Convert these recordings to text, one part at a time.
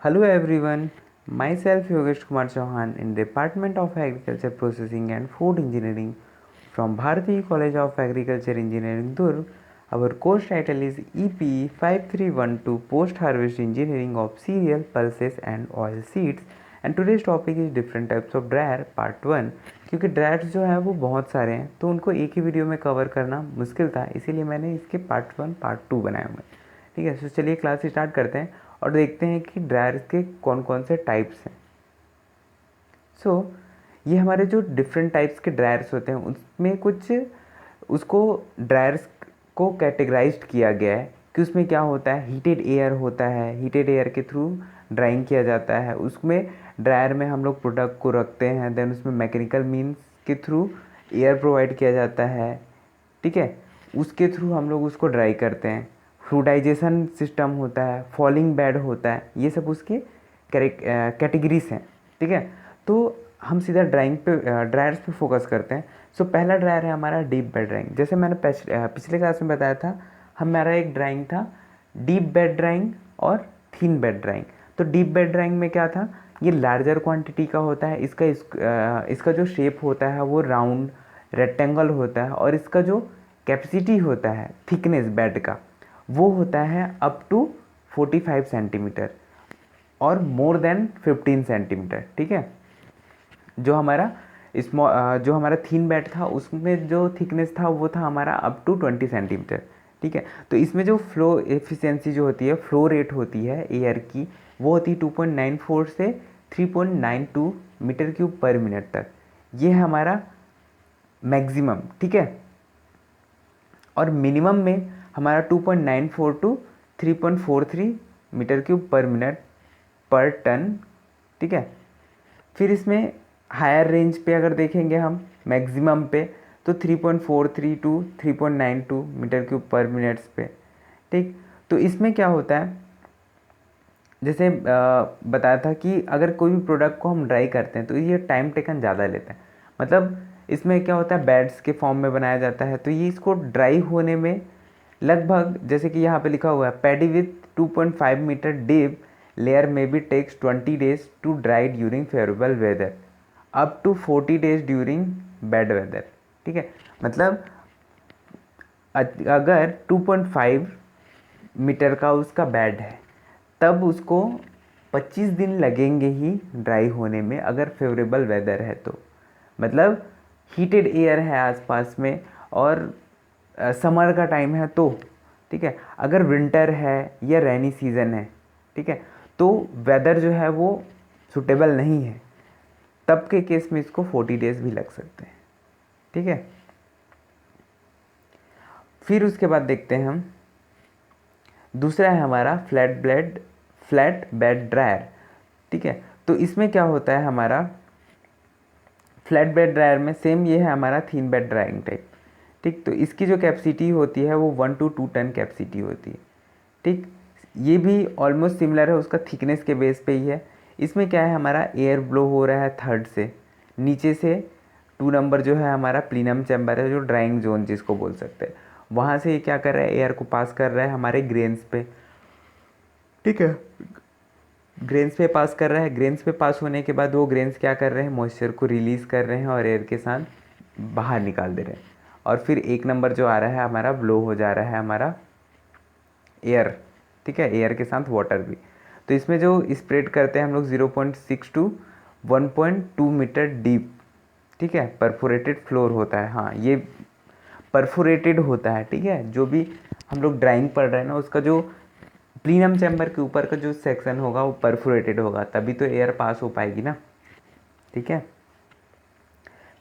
Hello everyone, myself Yogesh Kumar Chauhan in Department of Agriculture Processing and Food Engineering from Bharati College of Agriculture Engineering Durg. Our course title is EPE 5312 Post Harvest Engineering of Cereal, Pulses and Oil Seeds and today's topic is different types of dryer part 1 क्योंकि dryers जो हैं वो बहुत सारे हैं तो उनको एक ही वीडियो में कवर करना मुश्किल था, इसीलिए मैंने इसके पार्ट 1 पार्ट 2 बनाए हुए हैं। ठीक है, तो चलिए क्लास स्टार्ट करते हैं और देखते हैं कि ड्रायर्स के कौन कौन से टाइप्स हैं। ये हमारे जो डिफरेंट टाइप्स के ड्रायर्स होते हैं उसमें कुछ उसको ड्रायर्स को कैटेगराइज्ड किया गया है कि उसमें क्या होता है। हीटेड एयर होता है, हीटेड एयर के थ्रू ड्राइंग किया जाता है। उसमें ड्रायर में हम लोग प्रोडक्ट को रखते हैं, देन उसमें मैकेनिकल मीन्स के थ्रू एयर प्रोवाइड किया जाता है। ठीक है, उसके थ्रू हम लोग उसको ड्राई करते हैं। फ्लूडाइजेशन सिस्टम होता है, फॉलिंग बेड होता है, ये सब उसके कैटेगरीज हैं। ठीक है, तो हम सीधा ड्रायर्स पे फोकस करते हैं। पहला ड्रायर है हमारा डीप बेड ड्राइंग। जैसे मैंने पिछले क्लास में बताया था, हमारा एक ड्राइंग था डीप बेड ड्राइंग और थिन बेड ड्राइंग। तो डीप बेड ड्राइंग में क्या था, ये लार्जर क्वांटिटी का होता है। इसका जो शेप होता है वो राउंड रेक्टेंगल होता है और इसका जो कैपेसिटी होता है थिकनेस बेड का वो होता है अप टू 45 सेंटीमीटर और मोर देन 15 सेंटीमीटर। ठीक है, जो हमारा थिन बेड था उसमें जो थिकनेस था वो था हमारा अप टू 20 सेंटीमीटर। ठीक है, तो इसमें जो फ्लो एफिशिएंसी जो होती है, फ्लो रेट होती है एयर की, वो होती है 2.94 से 3.92 मीटर क्यूब पर मिनट तक। ये है हमारा मैक्सिमम। ठीक है, और मिनिमम में हमारा 2.94 to 3.43 metre cube per minute per tonne. ठीक है, फिर इसमें हायर रेंज पे अगर देखेंगे हम मैक्सिमम पे तो 3.43 टू 3.92 मीटर क्यूब पर मिनट्स पे। ठीक, तो इसमें क्या होता है, जैसे बताया था कि अगर कोई भी प्रोडक्ट को हम ड्राई करते हैं तो ये टाइम टेकन ज़्यादा लेता है। मतलब इसमें क्या होता है, बेड्स के फॉर्म में बनाया जाता है तो ये इसको ड्राई होने में लगभग, जैसे कि यहाँ पे लिखा हुआ है, paddy with 2.5 metre deep layer में be takes 20 days to dry during favourable weather up to 40 days during bad weather. ठीक है, मतलब अगर 2.5 मीटर का उसका बेड है तब उसको 25 दिन लगेंगे ही ड्राई होने में, अगर फेवरेबल वेदर है तो। मतलब हीटेड एयर है आसपास में और समर का टाइम है तो। ठीक है, अगर विंटर है या रेनी सीज़न है, ठीक है, तो वेदर जो है वो सुटेबल नहीं है, तब के केस में इसको 40 डेज भी लग सकते हैं। ठीक है, फिर उसके बाद देखते हैं हम दूसरा है हमारा फ्लैट बेड ड्रायर। ठीक है, तो इसमें क्या होता है, हमारा फ्लैट बेड ड्रायर में सेम ये है हमारा थिन बेड ड्राइंग टाइप। ठीक, तो इसकी जो कैपेसिटी होती है वो 1 to 2 टन कैपेसिटी होती है। ठीक, ये भी ऑलमोस्ट सिमिलर है, उसका थिकनेस के बेस पे ही है। इसमें क्या है, हमारा एयर ब्लो हो रहा है थर्ड से, नीचे से 2 नंबर जो है हमारा प्लीनम चैम्बर है, जो ड्राइंग जोन जिसको बोल सकते हैं, वहाँ से ये क्या कर रहा है, एयर को पास कर रहा है हमारे ग्रेन्स पे। ठीक है, ग्रेन्स पे पास कर रहा है। ग्रेन्स पे पास होने के बाद वो ग्रेन्स क्या कर रहे हैं, मॉइस्चर को रिलीज़ कर रहे हैं और एयर के साथ बाहर निकाल दे रहे हैं। और फिर एक नंबर जो आ रहा है हमारा, ब्लो हो जा रहा है हमारा एयर। ठीक है, एयर के साथ वाटर भी। तो इसमें जो स्प्रेड करते हैं हम लोग 0.6 टू 1.2 मीटर डीप। ठीक है, परफोरेटेड फ्लोर होता है। हाँ, ये परफोरेटेड होता है। ठीक है, जो भी हम लोग ड्राइंग पढ़ रहे हैं ना, उसका जो प्लीनम चैम्बर के ऊपर का जो सेक्शन होगा वो परफोरेटेड होगा, तभी तो एयर पास हो पाएगी ना। ठीक है,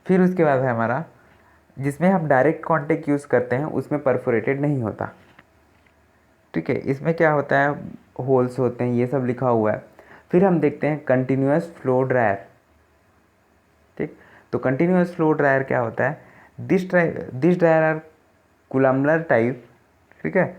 फिर उसके बाद है हमारा जिसमें हम डायरेक्ट कॉन्टेक्ट यूज़ करते हैं, उसमें परफोरेटेड नहीं होता। ठीक है, इसमें क्या होता है, होल्स होते हैं, ये सब लिखा हुआ है। फिर हम देखते हैं कंटिन्यूस फ्लो ड्रायर। ठीक, तो कंटिन्यूस फ्लो ड्रायर क्या होता है, दिस ड्रायर आर कुलमलर टाइप। ठीक है,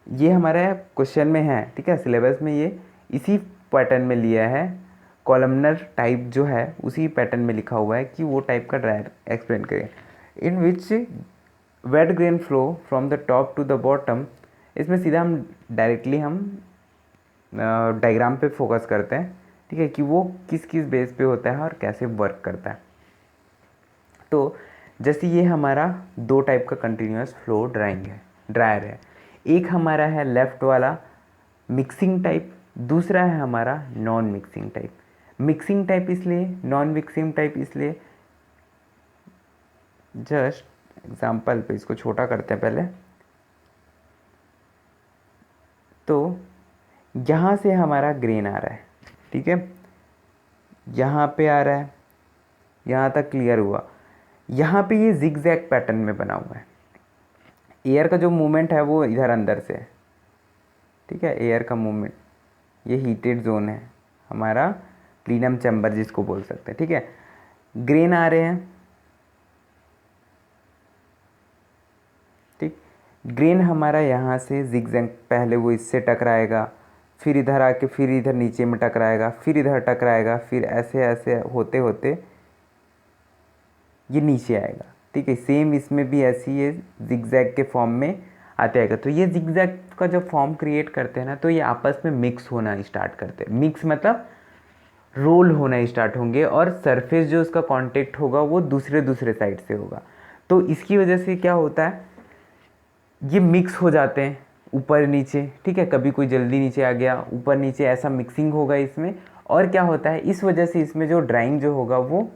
ये हमारे क्वेश्चन में है। ठीक है, सिलेबस में ये इसी पैटर्न में लिया है, कॉलमनर टाइप जो है उसी पैटर्न में लिखा हुआ है कि वो टाइप का ड्रायर एक्सप्लेन करें। In which wet grain flow from the top to the bottom. इसमें सीधा हम डायरेक्टली हम डायग्राम पे फोकस करते हैं, ठीक है, कि वो किस किस बेस पे होता है और कैसे वर्क करता है। तो जैसे ये हमारा दो टाइप का कंटिन्यूस फ्लो ड्रायर है। एक हमारा है लेफ़्ट वाला मिक्सिंग टाइप, दूसरा है हमारा non mixing type. Mixing type इसलिए, नॉन मिक्सिंग टाइप इसलिए, जस्ट एग्जांपल पे इसको छोटा करते हैं पहले। तो यहाँ से हमारा ग्रेन आ रहा है, ठीक है, यहाँ पे आ रहा है, यहाँ तक क्लियर हुआ। यहाँ पे ये जिगजैग पैटर्न में बना हुआ है। एयर का जो मूवमेंट है वो इधर अंदर से है, ठीक है, एयर का मूवमेंट। ये हीटेड जोन है हमारा, प्लीनम चैम्बर जिसको बोल सकते हैं, ठीक है। ग्रेन आ रहे हैं, ठीक। ग्रेन हमारा यहाँ से जिगजैग, पहले वो इससे टकराएगा, फिर इधर आके फिर इधर नीचे में टकराएगा, फिर इधर टकराएगा, फिर ऐसे ऐसे होते होते ये नीचे आएगा, ठीक है। सेम इसमें भी ऐसी ये जिगजैग के फॉर्म में आते आएगा। तो ये जिगजैग का जब फॉर्म क्रिएट करते हैं ना, तो ये आपस में मिक्स होना स्टार्ट करते हैं। मिक्स मतलब रोल होना स्टार्ट होंगे, और सरफेस जो उसका कांटेक्ट होगा वो दूसरे दूसरे साइड से होगा। तो इसकी वजह से क्या होता है, ये मिक्स हो जाते हैं ऊपर नीचे, ठीक है। कभी कोई जल्दी नीचे आ गया, ऊपर नीचे, ऐसा मिक्सिंग होगा इसमें। और क्या होता है, इस वजह से इसमें जो ड्राइंग जो होगा वो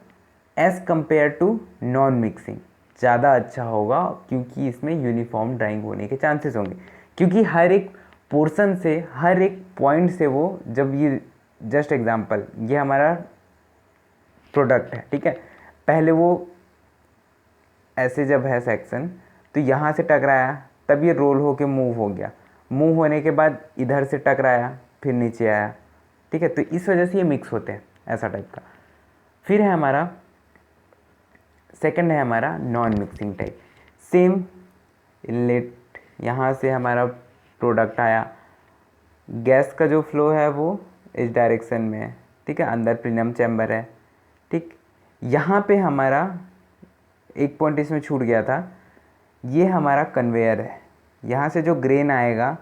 as compare to non mixing ज़्यादा अच्छा होगा, क्योंकि इसमें यूनिफॉर्म ड्राइंग होने के चांसेस होंगे। क्योंकि हर एक पोर्शन से, हर एक पॉइंट से वो, जब ये जस्ट एग्जांपल, ये हमारा प्रोडक्ट है, ठीक है। पहले वो ऐसे जब है सेक्शन, तो यहाँ से टकराया, तब ये रोल होके मूव हो गया। मूव होने के बाद इधर से टकराया, फिर नीचे आया, ठीक है। तो इस वजह से ये मिक्स होते हैं, ऐसा टाइप का। फिर है हमारा सेकंड है हमारा non mixing type. Same inlet, यहाँ से हमारा प्रोडक्ट आया, गैस का जो फ्लो है वो इस डायरेक्शन में है, ठीक है, अंदर प्लीनम चैम्बर है, ठीक। यहाँ पे हमारा एक पॉइंट इसमें छूट गया था, ये हमारा कन्वेयर है। यहाँ से जो ग्रेन आएगा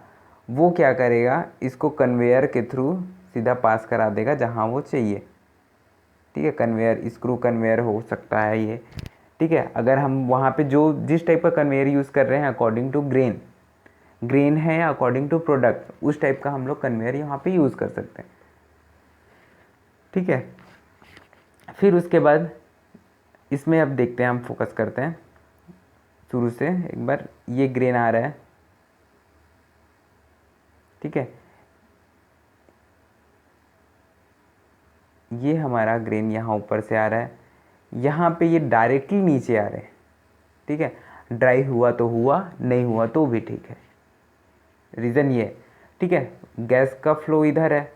वो क्या करेगा, इसको कन्वेयर के थ्रू सीधा पास करा देगा जहाँ वो चाहिए, ठीक है। कन्वेयर, स्क्रू कन्वेयर हो सकता है ये, ठीक है। अगर हम वहाँ पे जो जिस टाइप का कन्वेयर यूज़ कर रहे हैं अकॉर्डिंग टू ग्रेन है या अकॉर्डिंग टू प्रोडक्ट, उस टाइप का हम लोग कन्वेयर यहाँ पे यूज़ कर सकते हैं, ठीक है। फिर उसके बाद इसमें अब देखते हैं, हम फोकस करते हैं शुरू से एक बार। ये ग्रेन आ रहा है, ठीक है, ये हमारा ग्रेन यहाँ ऊपर से आ रहा है, यहाँ पे ये डायरेक्टली नीचे आ रहे हैं, ठीक है। ड्राई हुआ तो हुआ, नहीं हुआ तो भी ठीक है, रीज़न ये है, ठीक है। गैस का फ्लो इधर है,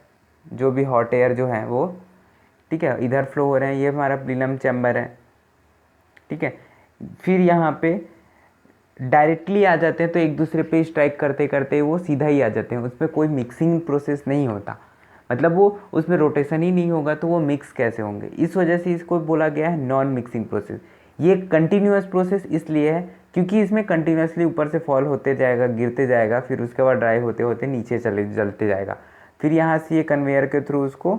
जो भी हॉट एयर जो है वो, ठीक है, इधर फ्लो हो रहे हैं, ये हमारा प्लीनम चैम्बर है, ठीक है। फिर यहाँ पे डायरेक्टली आ जाते हैं, तो एक दूसरे पे स्ट्राइक करते करते वो सीधा ही आ जाते हैं, उसमें कोई मिक्सिंग प्रोसेस नहीं होता, मतलब वो उसमें रोटेशन ही नहीं होगा, तो वो मिक्स कैसे होंगे। इस वजह से इसको बोला गया है नॉन मिक्सिंग प्रोसेस। ये कंटिन्यूस प्रोसेस इसलिए है क्योंकि इसमें कंटिन्यूसली ऊपर से फॉल होते जाएगा, गिरते जाएगा, फिर उसके बाद ड्राई होते होते नीचे जलते जाएगा, फिर यहाँ से ये कन्वेयर के थ्रू उसको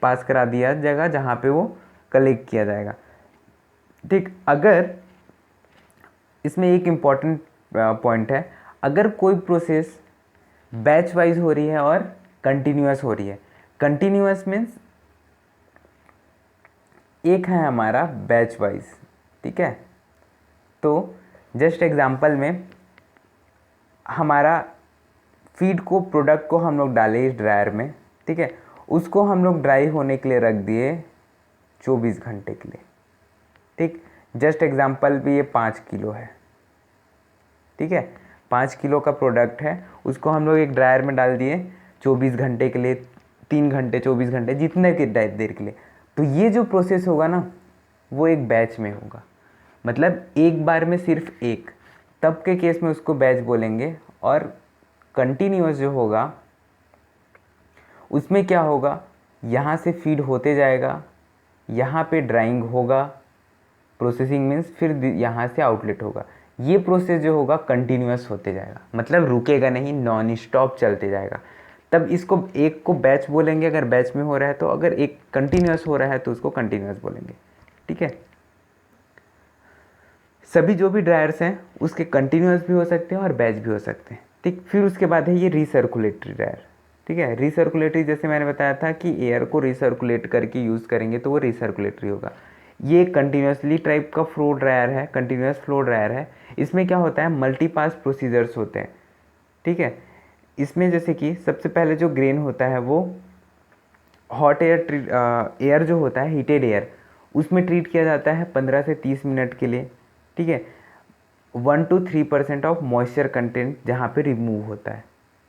पास करा दिया जाएगा जहाँ पे वो कलेक्ट किया जाएगा, ठीक। अगर इसमें एक इम्पॉर्टेंट पॉइंट है, अगर कोई प्रोसेस बैच वाइज हो रही है और कंटिन्यूस हो रही है, कंटिन्यूस मीन्स एक है हमारा बैच वाइज, ठीक है। तो जस्ट एग्जांपल में हमारा फीड को, प्रोडक्ट को हम लोग डाले इस ड्रायर में, ठीक है, उसको हम लोग ड्राई होने के लिए रख दिए 24 घंटे के लिए, ठीक। जस्ट एग्जांपल भी ये 5 किलो है, ठीक है, 5 किलो का प्रोडक्ट है, उसको हम लोग एक ड्रायर में डाल दिए 24 घंटे के लिए, 3 घंटे, 24 घंटे, जितने की देर के लिए। तो ये जो प्रोसेस होगा ना, वो एक बैच में होगा, मतलब एक बार में सिर्फ एक, तब के केस में उसको बैच बोलेंगे। और कंटिन्यूस जो होगा उसमें क्या होगा, यहाँ से फीड होते जाएगा, यहाँ पे ड्राइंग होगा, प्रोसेसिंग मीन्स फिर यहाँ से आउटलेट होगा। ये प्रोसेस जो होगा कंटिन्यूस होते जाएगा, मतलब रुकेगा नहीं, नॉन स्टॉप चलते जाएगा। तब इसको एक को बैच बोलेंगे अगर बैच में हो रहा है तो, अगर एक कंटिन्यूस हो रहा है तो उसको कंटिन्यूस बोलेंगे। ठीक है, सभी जो भी ड्रायर्स हैं उसके कंटिन्यूस भी हो सकते हैं और बैच भी हो सकते हैं। ठीक, फिर उसके बाद है ये रिसर्कुलेटरी ड्रायर। ठीक है, रिसर्कुलेटरी जैसे मैंने बताया था कि एयर को रिसर्कुलेट करके यूज़ करेंगे तो वो रिसर्कुलेटरी होगा। ये कंटिन्यूसली टाइप का फ्लो ड्रायर है, कंटिन्यूस फ्लो ड्रायर है। इसमें क्या होता है, मल्टी पास प्रोसीजर्स होते हैं। ठीक है, इसमें जैसे कि सबसे पहले जो ग्रेन होता है वो हॉट एयर एयर जो होता है हीटेड एयर, उसमें ट्रीट किया जाता है 15 से 30 मिनट के लिए। ठीक है, 1 to 3% ऑफ मॉइस्चर कंटेंट जहाँ पे रिमूव होता है।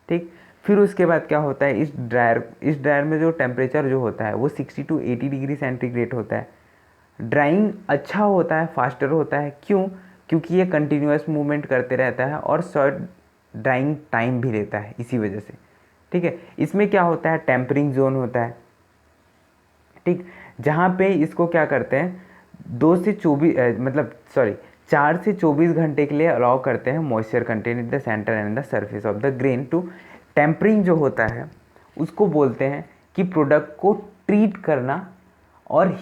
ठीक, फिर उसके बाद क्या होता है, इस ड्रायर में जो टेम्परेचर जो होता है वो 60 to 80 डिग्री सेंटीग्रेड होता है। ड्राइंग अच्छा होता है, फास्टर होता है, क्यों? क्योंकि ये कंटिन्यूस मूवमेंट करते रहता है और शॉर्ट ड्राइंग टाइम भी लेता है इसी वजह से। ठीक है, इसमें क्या होता है, टेम्परिंग जोन होता है। ठीक, जहाँ पे इसको क्या करते हैं, 4 से 24 घंटे के लिए अलाउ करते हैं moisture content in the centre and the surface of the grain too. Tempering जो होता है उसको बोलते हैं कि प्रोडक्ट को ट्रीट करना और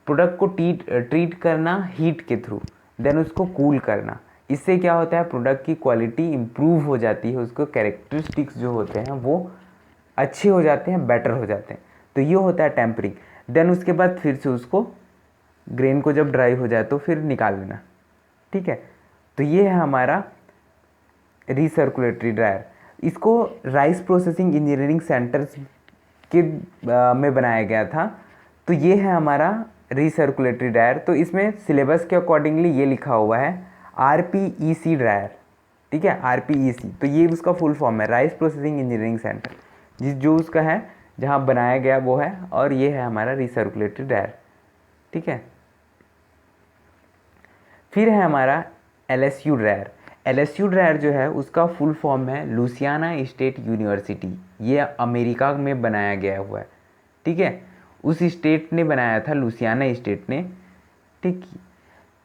प्रोडक्ट को ट्रीट करना हीट के थ्रू, देन उसको कूल करना। इससे क्या होता है, प्रोडक्ट की क्वालिटी इम्प्रूव हो जाती है, उसको कैरेक्टरिस्टिक्स जो होते हैं वो अच्छे हो जाते हैं, बेटर हो जाते हैं। तो ये होता है टेम्परिंग। देन उसके बाद फिर से उसको ग्रेन को जब ड्राई हो जाए तो फिर निकाल लेना। ठीक है, तो ये है हमारा रिसर्कुलेटरी ड्रायर। इसको राइस प्रोसेसिंग इंजीनियरिंग सेंटर्स के में बनाया गया था। तो ये है हमारा रिसर्कुलेटरी ड्रायर। तो इसमें सिलेबस के अकॉर्डिंगली ये लिखा हुआ है RPEC ड्रायर। ठीक है, RPEC, तो ये उसका फुल फॉर्म है, राइस प्रोसेसिंग इंजीनियरिंग सेंटर, जो उसका है जहाँ बनाया गया वो है, और ये है हमारा रिसर्कुलेटरी ड्रायर। ठीक है, फिर है हमारा LSU ड्रायर। LSU ड्रायर जो है उसका फुल फॉर्म है लुसियाना स्टेट यूनिवर्सिटी। ये अमेरिका में बनाया गया हुआ है। ठीक है, उस स्टेट ने बनाया था, लुसियाना स्टेट ने। ठीक,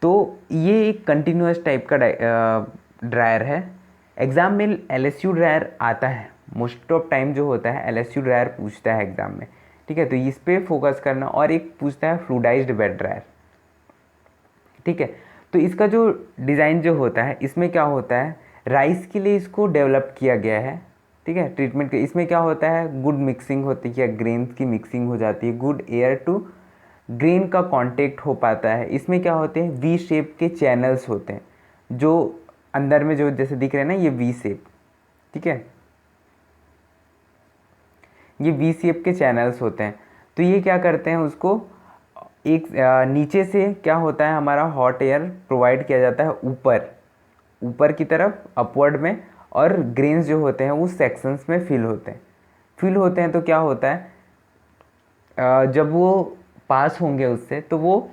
तो ये एक कंटिन्यूस टाइप का ड्रायर है। एग्ज़ाम में LSU ड्रायर आता है, मोस्ट ऑफ टाइम जो होता है LSU ड्रायर पूछता है एग्ज़ाम में। ठीक है, तो इस पर फोकस करना। और एक पूछता है फ्लूडाइज्ड बेड ड्रायर। ठीक है, तो इसका जो डिज़ाइन जो होता है, इसमें क्या होता है, राइस के लिए इसको डेवलप किया गया है। ठीक है, ट्रीटमेंट के इसमें क्या होता है, गुड मिक्सिंग होती है, ग्रेन्स की मिक्सिंग हो जाती है, गुड एयर टू ग्रेन का कांटेक्ट हो पाता है। इसमें क्या होते हैं, वी शेप के चैनल्स होते हैं, जो अंदर में जो जैसे दिख रहे हैं ना, ये वी शेप। ठीक है, ये वी शेप के चैनल्स होते हैं। तो ये क्या करते हैं, उसको एक नीचे से क्या होता है, हमारा हॉट एयर प्रोवाइड किया जाता है ऊपर ऊपर की तरफ अपवर्ड में, और ग्रेन्स जो होते हैं उस सेक्शंस में फिल होते हैं। तो क्या होता है, जब वो पास होंगे उससे, तो वो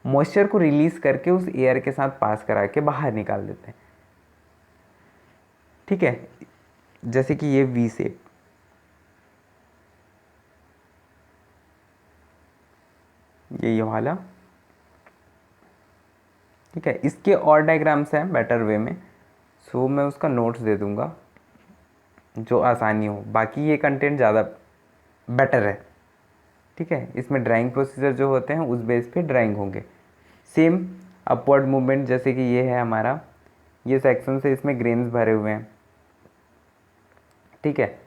मॉइस्चर को रिलीज़ करके उस एयर के साथ पास करा के बाहर निकाल देते हैं। ठीक है, जैसे कि ये वी शेप, ये वाला। ठीक है, इसके और डायग्राम्स हैं बेटर वे में, सो मैं उसका नोट्स दे दूंगा जो आसानी हो। बाकी ये कंटेंट ज़्यादा बेटर है। ठीक है, इसमें ड्राइंग प्रोसीजर जो होते हैं उस बेस पे ड्राइंग होंगे। सेम अपवर्ड मूवमेंट, जैसे कि ये है हमारा, ये सेक्शन से इसमें ग्रेन्स भरे हुए हैं। ठीक है,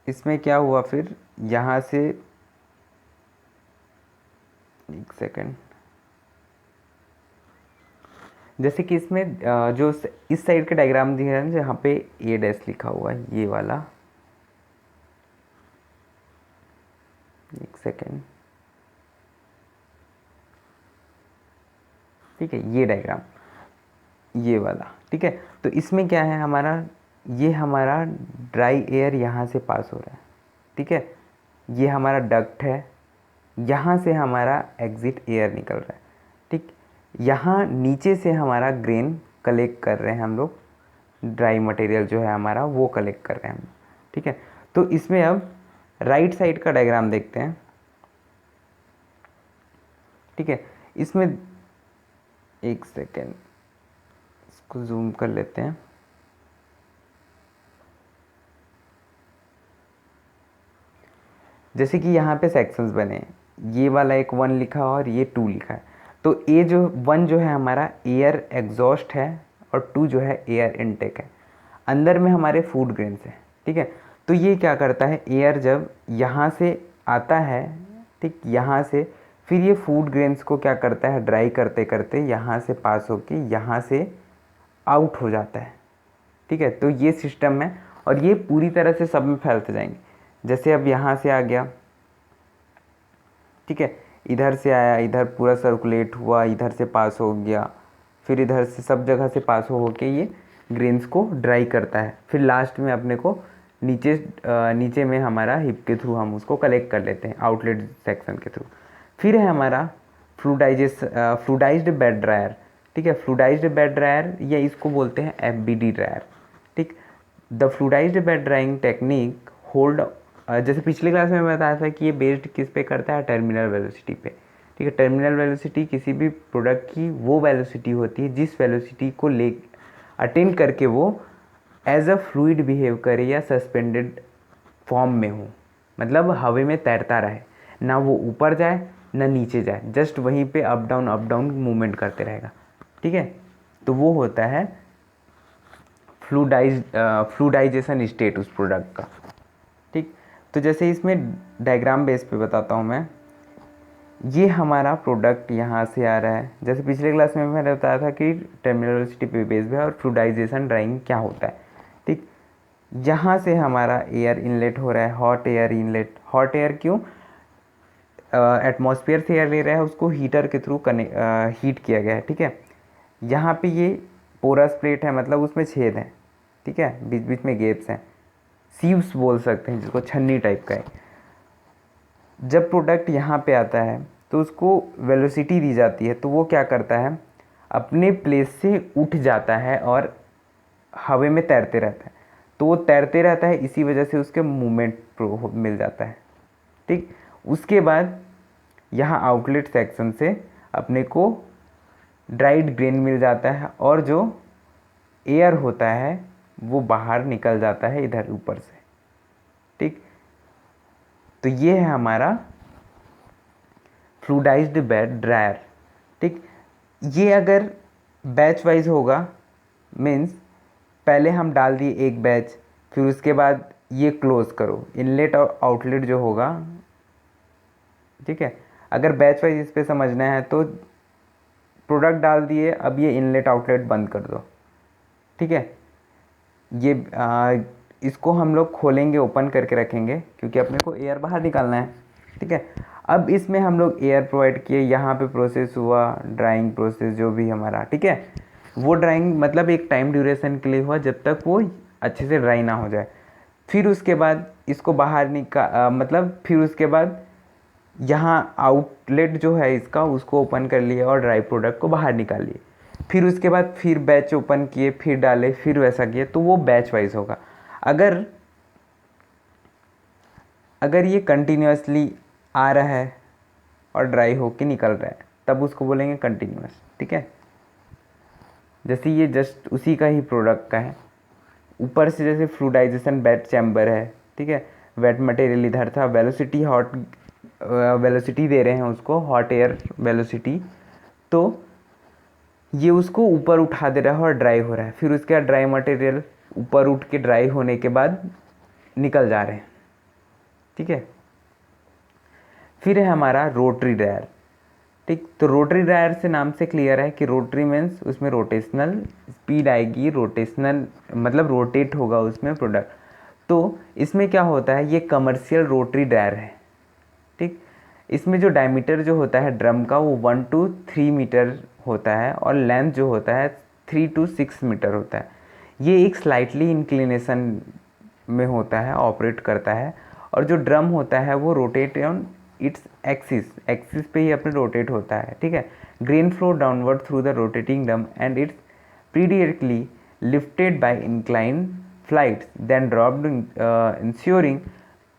इसमें क्या हुआ फिर, यहाँ से एक सेकेंड, जैसे कि इसमें जो इस साइड का डायग्राम दिख रहा है जहाँ पे A' लिखा हुआ है, ये वाला, एक सेकेंड। ठीक है, ये डायग्राम, ये वाला। ठीक है, तो इसमें क्या है हमारा, ये हमारा ड्राई एयर यहाँ से पास हो रहा है। ठीक है, ये हमारा डक्ट है, यहाँ से हमारा एग्जिट एयर निकल रहा है। ठीक, यहाँ नीचे से हमारा ग्रेन कलेक्ट कर रहे हैं हम लोग, ड्राई मटेरियल जो है हमारा वो कलेक्ट कर रहे हैं हम। ठीक है, तो इसमें अब राइट साइड का डायग्राम देखते हैं। ठीक है, इसमें एक सेकेंड, इसको जूम कर लेते हैं। जैसे कि यहाँ पे सेक्शंस बने हैं, ये वाला एक 1 लिखा है और ये 2 लिखा है। तो ए जो 1 जो है हमारा एयर एग्जॉस्ट है और 2 जो है एयर इनटेक है। अंदर में हमारे फूड ग्रेन्स हैं, ठीक है। तो ये क्या करता है, एयर जब यहाँ से आता है, ठीक, यहाँ से फिर ये फूड ग्रेन्स को क्या करता है, ड्राई करते करते यहाँ से पास होके यहाँ से आउट हो जाता है, ठीक है। तो ये सिस्टम है और ये पूरी तरह से सब में फैलते जाएंगे। जैसे अब यहाँ से आ गया, ठीक है, इधर से आया, इधर पूरा सर्कुलेट हुआ, इधर से पास हो गया, फिर इधर से सब जगह से पास हो के ये ग्रेन्स को ड्राई करता है। फिर लास्ट में अपने को नीचे में हमारा हिप के थ्रू हम उसको कलेक्ट कर लेते हैं, आउटलेट सेक्शन के थ्रू। फिर है हमारा फ्लूडाइज्ड बेड ड्रायर, ठीक है। फ्लूडाइज्ड बेड ड्रायर या इसको बोलते हैं FBD ड्रायर, ठीक। The fluidised bed drawing technique hold, जैसे पिछले क्लास में बताया था कि ये बेस्ड किस पे करता है, टर्मिनल वेलोसिटी पे, ठीक है। टर्मिनल वेलोसिटी किसी भी प्रोडक्ट की वो वेलोसिटी होती है जिस वेलोसिटी को ले अटेंड करके वो एज अ फ्लूइड बिहेव करे या सस्पेंडेड फॉर्म में हो, मतलब हवा में तैरता रहे, ना वो ऊपर जाए ना नीचे जाए, जस्ट वहीं पे अप डाउन मूवमेंट करते रहेगा, ठीक है। तो वो होता है फ्लूडाइजेशन स्टेट उस प्रोडक्ट का, ठीक। तो जैसे इसमें डायग्राम बेस पे बताता हूँ मैं, ये हमारा प्रोडक्ट यहाँ से आ रहा है। जैसे पिछले क्लास में मैंने बताया था कि टर्मिनल वेलोसिटी पे बेस है और फ्लूडाइजेशन ड्राइंग क्या होता है, ठीक। यहाँ से हमारा एयर इनलेट हो रहा है, hot air inlet. Hot air क्यों, एटमॉस्फेयर से एयर ले रहा है, उसको हीटर के थ्रू हीट किया गया है, ठीक है। यहाँ पे ये पोरस प्लेट है, मतलब उसमें छेद हैं, ठीक है, बीच बीच में गैप्स हैं, सीव्स बोल सकते हैं जिसको, छन्नी टाइप का है। जब प्रोडक्ट यहाँ पे आता है तो उसको वेलोसिटी दी जाती है, तो वो क्या करता है, अपने प्लेस से उठ जाता है और हवा में तैरते रहता है। तो वो तैरते रहता है, इसी वजह से उसके मूवमेंट मिल जाता है, ठीक। उसके बाद यहाँ आउटलेट सेक्शन से अपने को ड्राइड ग्रेन मिल जाता है और जो एयर होता है वो बाहर निकल जाता है इधर ऊपर से, ठीक। तो ये है हमारा फ्लूडाइज्ड बेड ड्रायर, ठीक। ये अगर बैच वाइज होगा, मीन्स पहले हम डाल दिए एक बैच, फिर उसके बाद ये क्लोज करो, इनलेट और आउटलेट जो होगा, ठीक है। अगर बैच वाइज इस पे समझना है तो प्रोडक्ट डाल दिए, अब ये इनलेट आउटलेट बंद कर दो, ठीक है। ये इसको हम लोग खोलेंगे, ओपन करके रखेंगे क्योंकि अपने को एयर बाहर निकालना है, ठीक है। अब इसमें हम लोग एयर प्रोवाइड किए, यहाँ पे प्रोसेस हुआ, ड्राइंग प्रोसेस जो भी हमारा, ठीक है। वो ड्राइंग मतलब एक टाइम ड्यूरेशन के लिए हुआ जब तक वो अच्छे से ड्राई ना हो जाए। फिर उसके बाद इसको बाहर मतलब फिर उसके बाद यहाँ आउटलेट जो है इसका, उसको ओपन कर लिए और ड्राई प्रोडक्ट को बाहर निकाल लिए। फिर उसके बाद फिर बैच ओपन किए, फिर डाले, फिर वैसा किए, तो वो बैच वाइज होगा। अगर ये कंटिन्यूसली आ रहा है और ड्राई होके निकल रहा है तब उसको बोलेंगे कंटिन्यूस, ठीक है। जैसे ये जस्ट उसी का ही प्रोडक्ट का है। ऊपर से जैसे फ्लूडाइजेशन बेड चैम्बर है, ठीक है, वेट मटेरियल इधर था, वेलोसिटी हॉट वेलोसिटी दे रहे हैं उसको, हॉट एयर वेलोसिटी, तो ये उसको ऊपर उठा दे रहा है और ड्राई हो रहा है। फिर उसके बाद ड्राई मटेरियल ऊपर उठ के ड्राई होने के बाद निकल जा रहे हैं, ठीक है। फिर है हमारा रोटरी ड्रायर, ठीक। तो रोटरी ड्रायर से नाम से क्लियर है कि रोटरी मीन्स उसमें रोटेशनल स्पीड आएगी, रोटेशनल मतलब रोटेट होगा उसमें प्रोडक्ट। तो इसमें क्या होता है, ये कमर्शियल रोटरी ड्रायर है, ठीक। इसमें जो डायमीटर जो होता है ड्रम का वो 1 to 3 मीटर होता है और लेंथ जो होता है 3 to 6 मीटर होता है। ये एक स्लाइटली इंक्लिनेशन में होता है, ऑपरेट करता है, और जो ड्रम होता है वो रोटेट ऑन इट्स एक्सिस पे ही अपने रोटेट होता है, ठीक है। Grain flow downward through the rotating drum and it's periodically lifted by incline flights then dropped, ensuring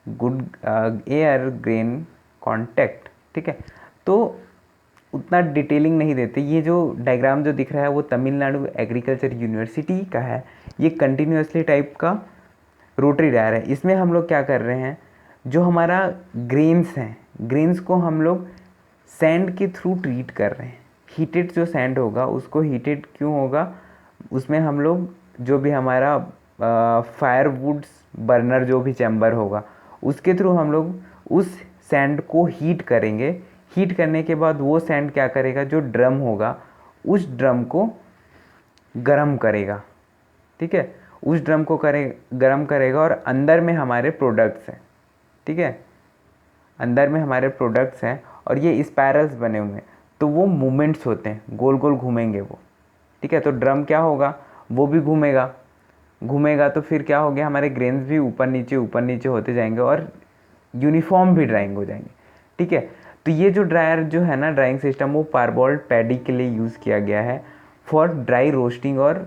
good air grain contact, ठीक है। तो उतना डिटेलिंग नहीं देते। ये जो डायग्राम जो दिख रहा है वो तमिलनाडु एग्रीकल्चर यूनिवर्सिटी का है। ये कंटिन्यूसली टाइप का रोटरी ड्रायर है। इसमें हम लोग क्या कर रहे हैं, जो हमारा ग्रेन्स हैं, ग्रेन्स को हम लोग सैंड के थ्रू ट्रीट कर रहे हैं। हीटेड जो सैंड होगा उसको हीटेड क्यों होगा, उसमें हम लोग जो भी हमारा फायरवुड्स बर्नर जो भी चैम्बर होगा उसके थ्रू हम लोग उस सैंड को हीट करेंगे। हीट करने के बाद वो सैंड क्या करेगा, जो ड्रम होगा उस ड्रम को गरम करेगा, ठीक है, उस ड्रम को गरम करेगा और अंदर में हमारे प्रोडक्ट्स हैं, ठीक है, अंदर में हमारे प्रोडक्ट्स हैं और ये स्पायरल्स बने हुए हैं, तो वो मूवमेंट्स होते हैं, गोल गोल घूमेंगे वो, ठीक है। तो ड्रम क्या होगा, वो भी घूमेगा, घूमेगा तो फिर क्या हो गया, हमारे ग्रेन्स भी ऊपर नीचे होते जाएंगे और यूनिफॉर्म भी ड्राइंग हो जाएंगे, ठीक है। तो ये जो ड्रायर जो है ना, ड्राइंग सिस्टम, वो पारबोल्ड पैडी के लिए यूज़ किया गया है फॉर ड्राई रोस्टिंग, और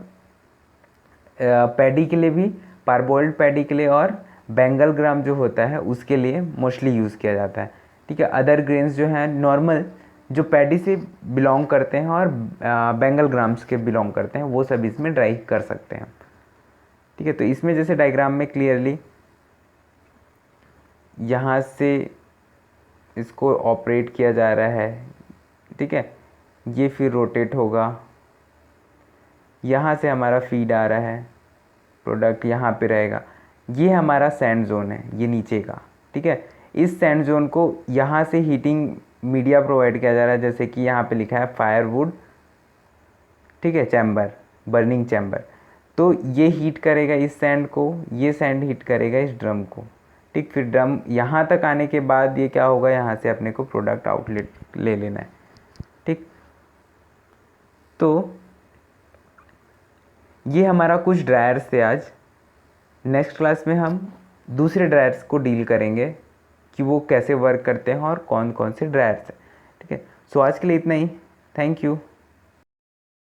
पैडी के लिए भी, पारबोल्ड पैडी के लिए और बेंगल ग्राम जो होता है उसके लिए मोस्टली यूज़ किया जाता है, ठीक है। अदर ग्रेन्स जो हैं नॉर्मल जो पैडी से बिलोंग करते हैं और बेंगल ग्राम्स के बिलोंग करते हैं, वो सब इसमें ड्राई कर सकते हैं, ठीक है। तो इसमें जैसे डायग्राम में क्लियरली यहाँ से इसको ऑपरेट किया जा रहा है, ठीक है, ये फिर रोटेट होगा, यहाँ से हमारा फीड आ रहा है, प्रोडक्ट यहाँ पे रहेगा, ये हमारा सैंड जोन है, ये नीचे का, ठीक है। इस सैंड जोन को यहाँ से हीटिंग मीडिया प्रोवाइड किया जा रहा है, जैसे कि यहाँ पे लिखा है फायरवुड, ठीक है, चैम्बर, बर्निंग चैम्बर, तो ये हीट करेगा इस सैंड को, ये सैंड हीट करेगा इस ड्रम को, ठीक। फिर ड्रम यहाँ तक आने के बाद ये क्या होगा, यहाँ से अपने को प्रोडक्ट आउटलेट ले लेना है, ठीक। तो ये हमारा कुछ ड्रायर्स थे आज। नेक्स्ट क्लास में हम दूसरे ड्रायर्स को डील करेंगे कि वो कैसे वर्क करते हैं और कौन कौन से ड्रायर्स हैं, ठीक है। सो आज के लिए इतना ही, थैंक यू।